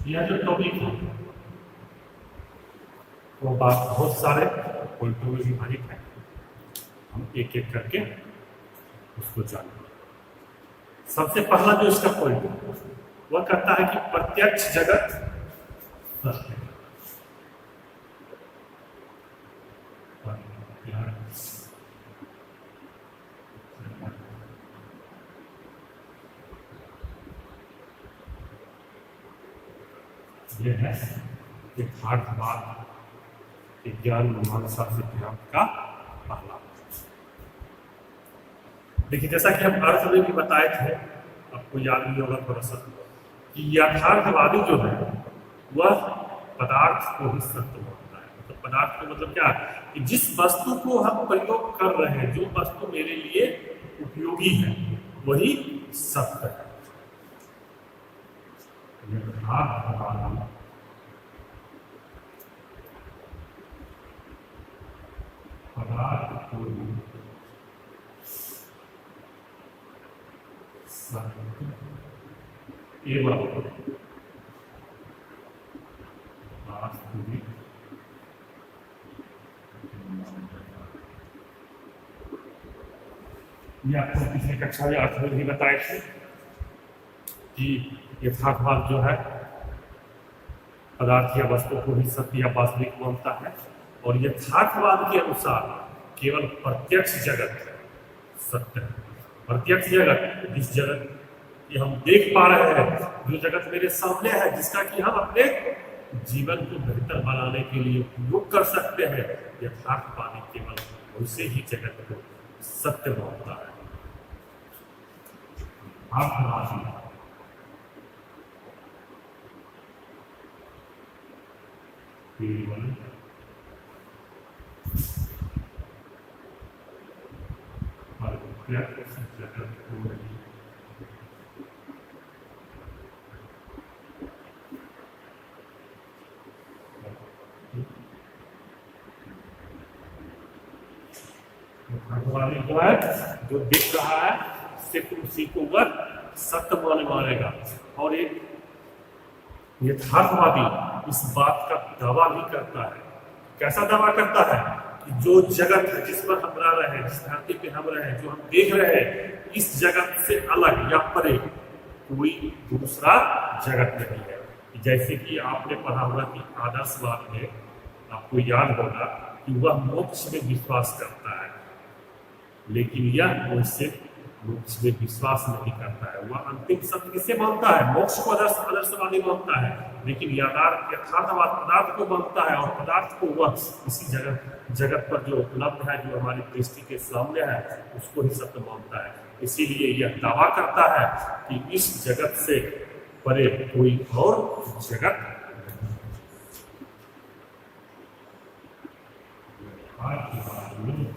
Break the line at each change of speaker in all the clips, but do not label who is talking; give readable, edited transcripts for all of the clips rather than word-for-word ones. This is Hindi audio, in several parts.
यह जो टॉपिक है वो बात बहुत सारे पॉइंटों में विभाजित है। हम एक एक करके उसको जानेंगे। सबसे पहला जो इसका पॉइंट है वह कहता है कि प्रत्यक्ष जगत सत्य है। यह है यथार्थवाद विज्ञान मीमांसा सिद्धांत का पहला। देखिए, जैसा कि हम अर्थ में भी बताए थे, आपको याद नहीं होगा थोड़ा सा, कि यथार्थवादी जो है वह पदार्थ को ही सत्य मानता है। मतलब पदार्थ को मतलब क्या है कि जिस वस्तु को हम प्रयोग कर रहे हैं, जो वस्तु मेरे लिए उपयोगी है, वही सत्य है। यथार्थवादी पदार्थ को सत्य एवं वास्तविक ये आपको पिछली कक्षा में अर्थ में भी बताए थे कि यथार्थवाद जो है पदार्थ या वस्तु को ही सत्य या वास्तविक मानता है, और यथार्थवाद के अनुसार केवल प्रत्यक्ष जगत सत्य है। प्रत्यक्ष जगत, जिस जगत कि हम देख पा रहे हैं, जो जगत मेरे सामने है, जिसका कि हम अपने जीवन को बेहतर बनाने के लिए उपयोग कर सकते हैं, यथार्थवादी केवल उसे ही जगत को सत्य मानता है। यथार्थवादी केवल प्रत्यक्ष जगत को भगवान जो है, जो दिख रहा है सिर्फ उसी को वह सत्य मानेगा। और एक यथार्थवादी इस बात का दावा भी करता है। कैसा दावा करता है कि जो जगत है जिस पर हम रह रहे हैं, जिस धरती पे हम रहे हैं, जो हम देख रहे हैं, इस जगत से अलग या परे कोई दूसरा जगत नहीं है। जैसे कि आपने पढ़ा होगा कि आदर्शवाद में आपको याद होगा कि वह मोक्ष में विश्वास करता है, लेकिन यह उससे मोक्ष में विश्वास नहीं करता है। वह अंतिम सत्य किसे मानता है? मोक्ष को आदर्शवादी मानता है, लेकिन यथार्थवाद पदार्थ को मानता है, और पदार्थ को वह इसी जगत पर जो उपलब्ध है, जो हमारी दृष्टि के सामने है, उसको ही सत्य मानता है। इसीलिए यह दावा करता है कि इस जगत से परे कोई और जगत नहीं।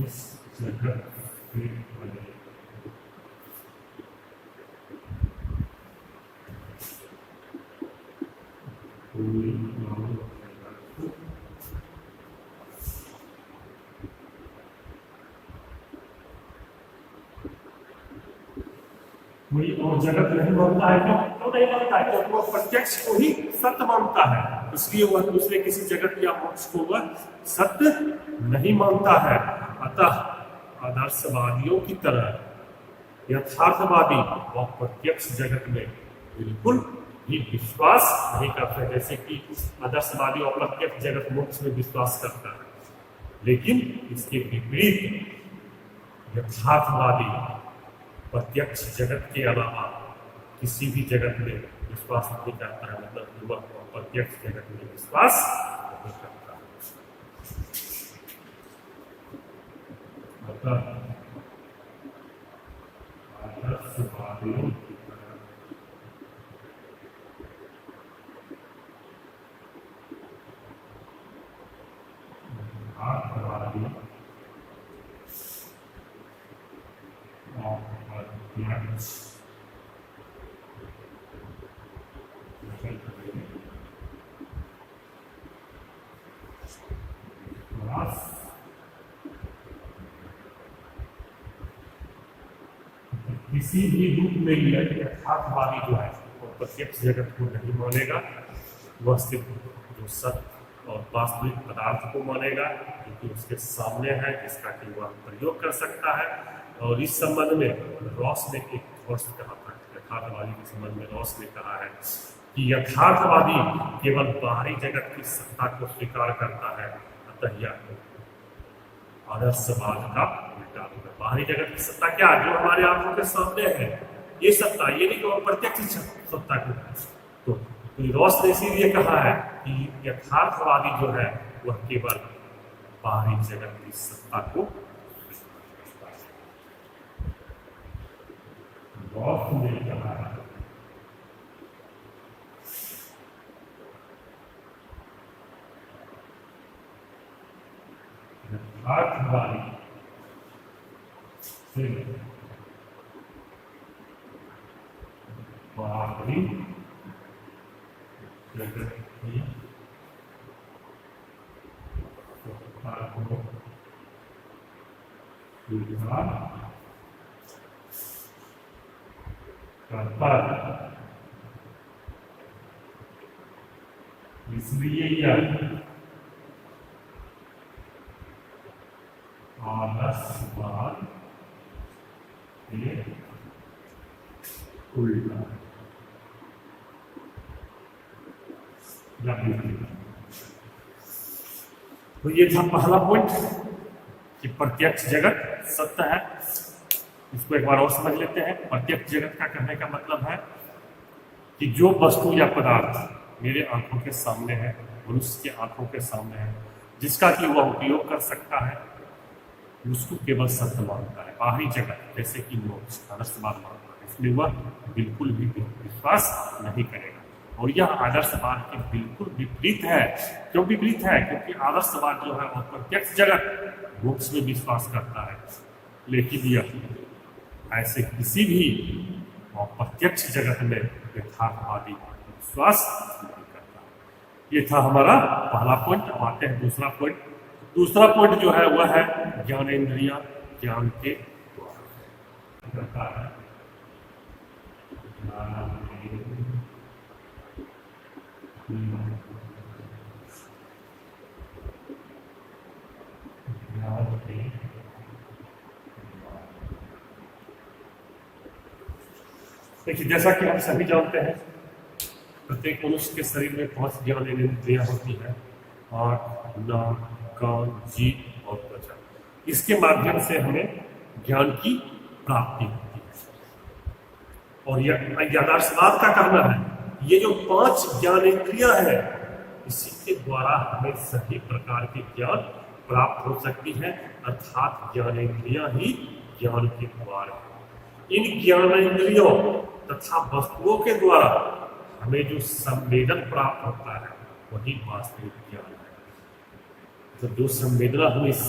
इस जगत से परे कोई और जगत नहीं मानता है। क्यों नहीं मानता है? क्योंकि वह प्रत्यक्ष को ही सत्य मानता है, इसलिए वह दूसरे किसी जगत या मोक्ष को वह सत्य नहीं मानता है। अतः आदर्शवादियों की तरह यथार्थवादी वह प्रत्यक्ष जगत में बिल्कुल भी विश्वास नहीं करते। जैसे कि आदर्शवादी और प्रत्यक्ष जगत मोक्ष में विश्वास करता है, लेकिन इसके विपरीत यथार्थवादी प्रत्यक्ष जगत के अलावा किसी भी जगत में विश्वास नहीं करता है। मतलब वह प्रत्यक्ष जगत में विश्वास नहीं करता है। अतः आदर्शवादियों की तरह यथार्थवादी और प्रत्यक्ष जगत में किसी भी रूप में यथार्थवादी जो है वो प्रत्यक्ष जगत को नहीं मानेगा, वह सिर्फ जो सत्य और वास्तविक पदार्थ को मानेगा क्योंकि उसके सामने है, जिसका कि वह प्रयोग कर सकता है। और इस संबंध में रॉस ने एक वर्ष कहा था, यथार्थवादी के संबंध में रॉस ने कहा है कि यथार्थवादी केवल बाहरी जगत की सत्ता को स्वीकार करता है, अतः यह आदर्शवाद का उल्टा होगा। बाहरी जगत की सत्ता क्या, जो हमारे आंखों के सामने है, ये सत्ता, ये नहीं केवल प्रत्यक्ष सत्ता को। तो रॉस ने इसीलिए कहा है कि यथार्थवादी जो है वह केवल बाहरी जगत की सत्ता को, रॉस ने कहा है यथार्थवादी सिर्फ बाहरी जगत की सत्ता को स्वीकार करता है, इसलिए यह आदर्शवाद के उल्टा है। तो ये था पहला पॉइंट कि प्रत्यक्ष जगत सत्य है। इसको एक बार और समझ लेते हैं। प्रत्यक्ष जगत का कहने का मतलब है कि जो वस्तु या पदार्थ मेरे आंखों के सामने है, मनुष्य के आंखों के सामने है, जिसका कि वह उपयोग कर सकता है, उसको केवल सत्य मानता है। बाहरी जगत जैसे कि मोक्ष, आदर्शवाद मानता है, इसलिए वह बिल्कुल भी विश्वास नहीं करेगा। और यह आदर्शवाद के बिल्कुल विपरीत है। क्यों विपरीत है? क्योंकि आदर्शवाद जो है वह प्रत्यक्ष जगत मोक्ष में विश्वास करता है, लेकिन यह ऐसे किसी भी प्रत्यक्ष जगत में यथार्थवादी विश्वास नहीं करता। ये था हमारा पहला पॉइंट। अब आते हैं दूसरा पॉइंट। दूसरा पॉइंट जो है वह है ज्ञानेंद्रियां ज्ञान के द्वारा है। देखिए, जैसा कि हम सभी जानते हैं, प्रत्येक मनुष्य के शरीर में 5 ज्ञानेंद्रियां होती है, आँख, नाक, कान, जीभ और त्वचा। इसके माध्यम से हमें ज्ञान की प्राप्ति होती है। और यह आदर्शवाद का कहना है, ये जो 5 ज्ञानेंद्रियां हैं, इसी के द्वारा हमें सभी प्रकार के ज्ञान प्राप्त हो सकती है, अर्थात ज्ञानेंद्रियां ही ज्ञान के द्वार है। इन ज्ञानेंद्रियों तथा वस्तुओं के द्वारा हमें जो संवेदन प्राप्त होता है वही वास्तविक ज्ञान है। तो जो संवेदना हम इस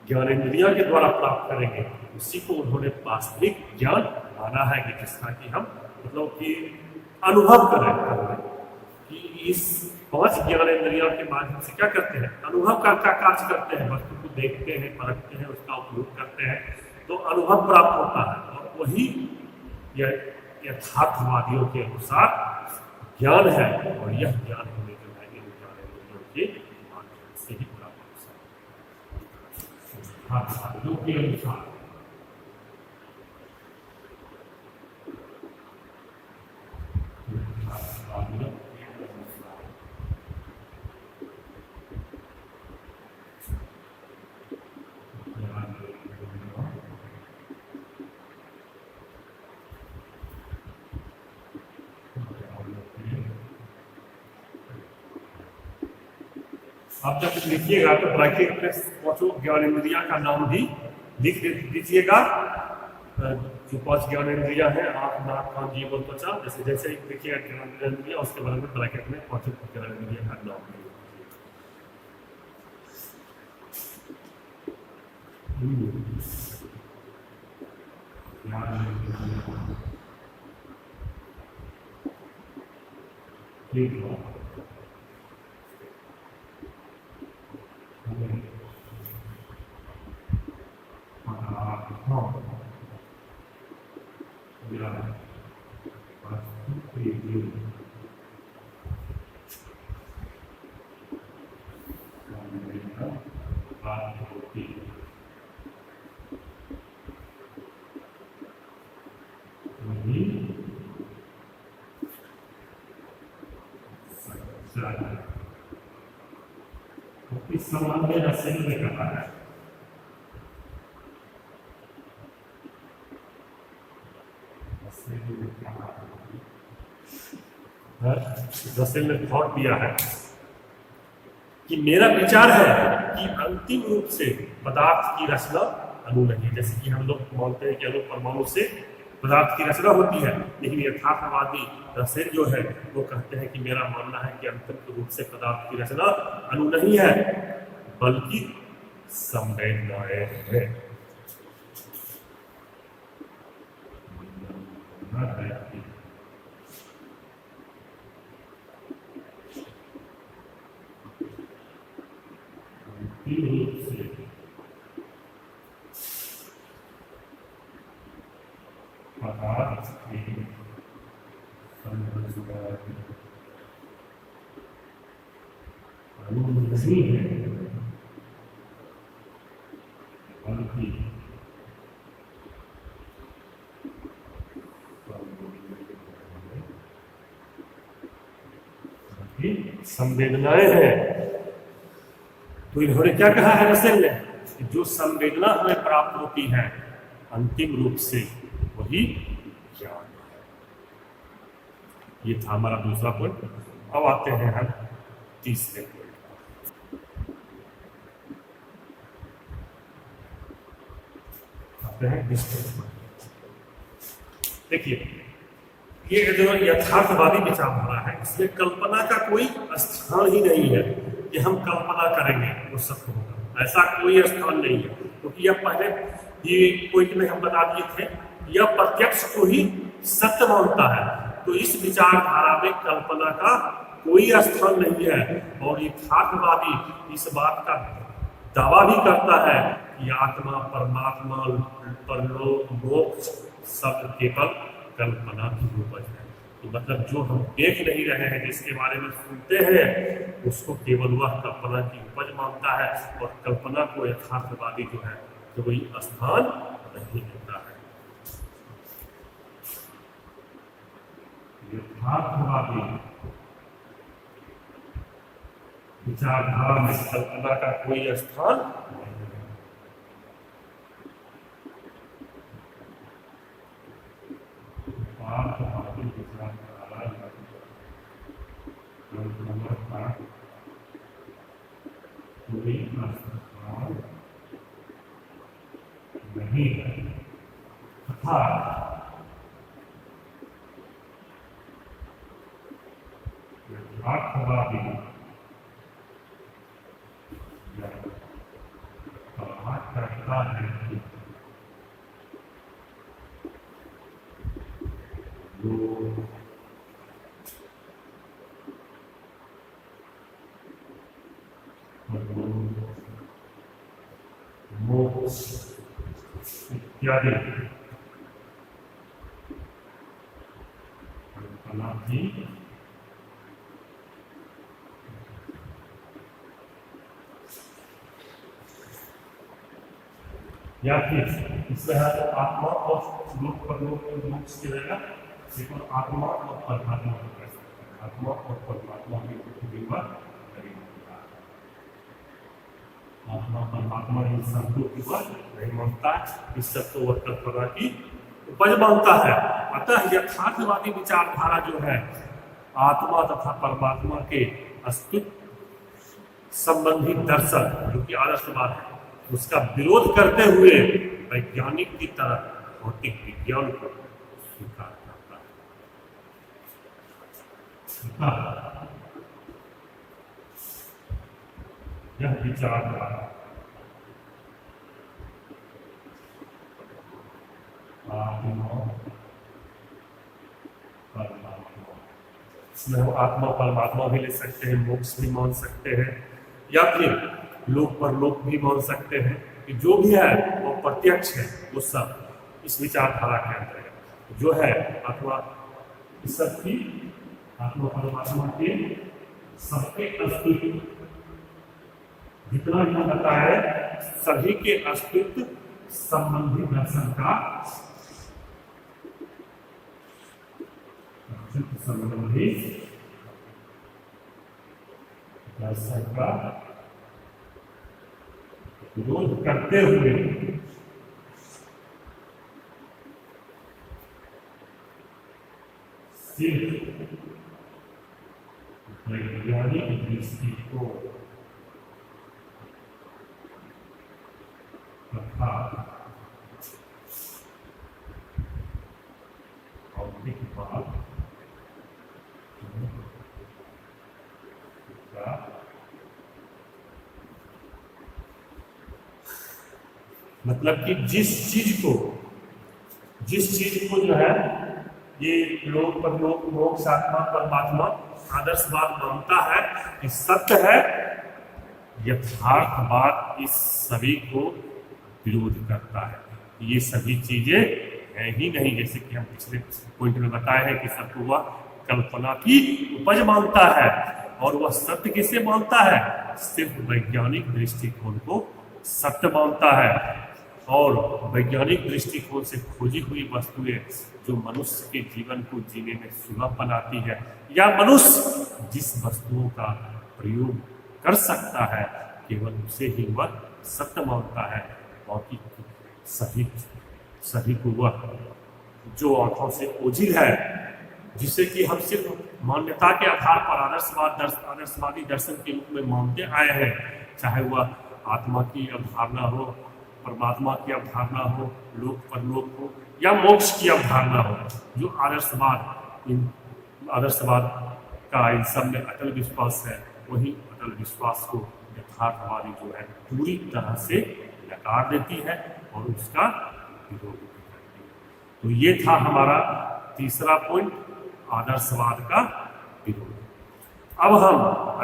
ज्ञानेंद्रियों के द्वारा प्राप्त करेंगे, उसी को उन्होंने वास्तविक ज्ञान माना है, कि जिसका कि हम मतलब कि अनुभव करें कि इस 5 ज्ञानेंद्रियों के माध्यम से क्या करते हैं, अनुभव का कार्य करते हैं, वस्तु को देखते हैं, परखते हैं, उसका उपयोग करते हैं, तो अनुभव प्राप्त होता है। और वही यथार्थवादियों के अनुसार ज्ञान है, और यह ज्ञान हमें जो है इन ज्ञानेंद्रियों के माध्यम से ही प्राप्त हो सकता है। यथार्थवादियों के अनुसार आप जब लिखिएगा तो ब्रैकेट में 5 ज्ञानेंद्रियां का नाम भी लिख दीजिएगा। जो 5 ज्ञानेंद्रियां हैं, आँख, नाक, कान, जीभ और त्वचा, जैसे जैसे देखिएगा ज्ञानेंद्रियां, उसके बारे में ब्रैकेट में 5 ज्ञानेंद्रियां का नाम विचार इस संबंध में रसेल ने कहा है। रसेल ने थॉट दिया है कि मेरा विचार है कि अंतिम रूप से पदार्थ की रचना अणु नहीं है। जैसे कि हम लोग मानते हैं कि अणु परमाणु से पदार्थ की रचना होती है, लेकिन यथार्थवादी रसेल जो है वो कहते हैं कि मेरा मानना है कि अंतिम रूप से पदार्थ की रचना अणु नहीं है बल्कि संवेदनाएं हैं। पदार्थ की अणु नहीं है बल्कि संवेदनाएं हैं। तो इन्होंने क्या कहा है रसेल ने कि जो संवेदना हमें प्राप्त होती है अंतिम रूप से वही ज्ञान है। ये था हमारा दूसरा पॉइंट। अब आते हैं हम तीसरे पॉइंट। देखिए, ये जो यथार्थवादी विचारधारा है इसमें कल्पना का कोई स्थान ही नहीं है कि हम कल्पना करेंगे वो सत्य होगा, ऐसा कोई स्थान नहीं है। क्योंकि यह पहले ये पॉइंट में हम बता दिए थे, यह प्रत्यक्ष को ही सत्य मानता है। तो इस विचारधारा में कल्पना का कोई स्थान नहीं है। और यथार्थवादी इस बात का दावा भी करता है कि आत्मा, परमात्मा, परलोक, मोक्ष सब केवल कल्पना की उपज है। तो मतलब जो हम देख नहीं रहे हैं, जिसके बारे में सुनते हैं, उसको केवल वह कल्पना की उपज मानता है। और कल्पना को यथार्थवादी जो है तो कोई स्थान नहीं देता है। यथार्थवादी विचारधारा में कल्पना का कोई स्थान नहीं है। नहीं है यथार्थवादी करता है कि मोक्ष इत्यादि कल्पना की या फिर इसमें है तो आत्मा और लोक परलोक में मोक्ष की रहेगा, लेकिन आत्मा और परमात्मा को कर सकते हैं। आत्मा और परमात्मा की विवाह नहीं होता। आत्मा परमात्मा इन सबको केवल नहीं मानता, इस सब को वह कल्पना की उपज मानता है। अतः यथार्थवादी विचारधारा जो है आत्मा तथा परमात्मा के अस्तित्व संबंधी दर्शन जो कि आदर्शवाद है, उसका विरोध करते हुए वैज्ञानिक की तरह भौतिक विज्ञान को स्वीकार करता है। यह विचारधारा इसमें हम आत्मा परमात्मा भी ले सकते हैं, मोक्ष भी मान सकते हैं, या फिर लोक परलोक भी मान सकते हैं कि जो भी है वो प्रत्यक्ष है। वो सब इस विचारधारा के अंतर्गत जो है आत्मा सबकी, आत्मा परमात्मा के सबके अस्तित्व जितना भी होता है सभी के अस्तित्व संबंधी दर्शन का संबंधी दर्शन का विरोध करते हुए सिर्फ वैज्ञानिक दृष्टिकोण तथा भौतिकवाद का मतलब कि जिस चीज को जो है ये लोक परलोक मोक्ष आत्मा परमात्मा आदर्शवाद मानता है कि सत्य है, यथार्थवाद इस सभी को विरोध करता है। ये सभी चीजें हैं ही नहीं, जैसे कि हम पिछले पॉइंट में बताए हैं कि सबको वह कल्पना की उपज मानता है और वह सत्य किसे मानता है, सिर्फ वैज्ञानिक दृष्टिकोण को सत्य मानता है। और वैज्ञानिक दृष्टिकोण से खोजी हुई वस्तुएं जो मनुष्य के जीवन को जीने में सुलभ बनाती है, या मनुष्य जिस वस्तुओं का प्रयोग कर सकता है केवल उसे ही वह सत्य मानता है। बाकी सभी को वह जो आंखों से ओझिल है, जिसे कि हम सिर्फ मान्यता के आधार पर आदर्शवादी दर्शन के रूप में मानते आए हैं, चाहे वह आत्मा की अवधारणा हो, परमात्मा की अवधारणा हो, लोक परलोक हो या मोक्ष की अवधारणा हो। जो आदर्शवाद का इन सब में अटल विश्वास है, वही अटल विश्वास को यथार्थवादी जो है पूरी तरह से नकार देती है और उसका विरोध करती है। तो ये था हमारा तीसरा पॉइंट, आदर्शवाद का विरोध। अब हम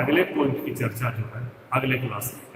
अगले पॉइंट की चर्चा जो है अगले क्लास में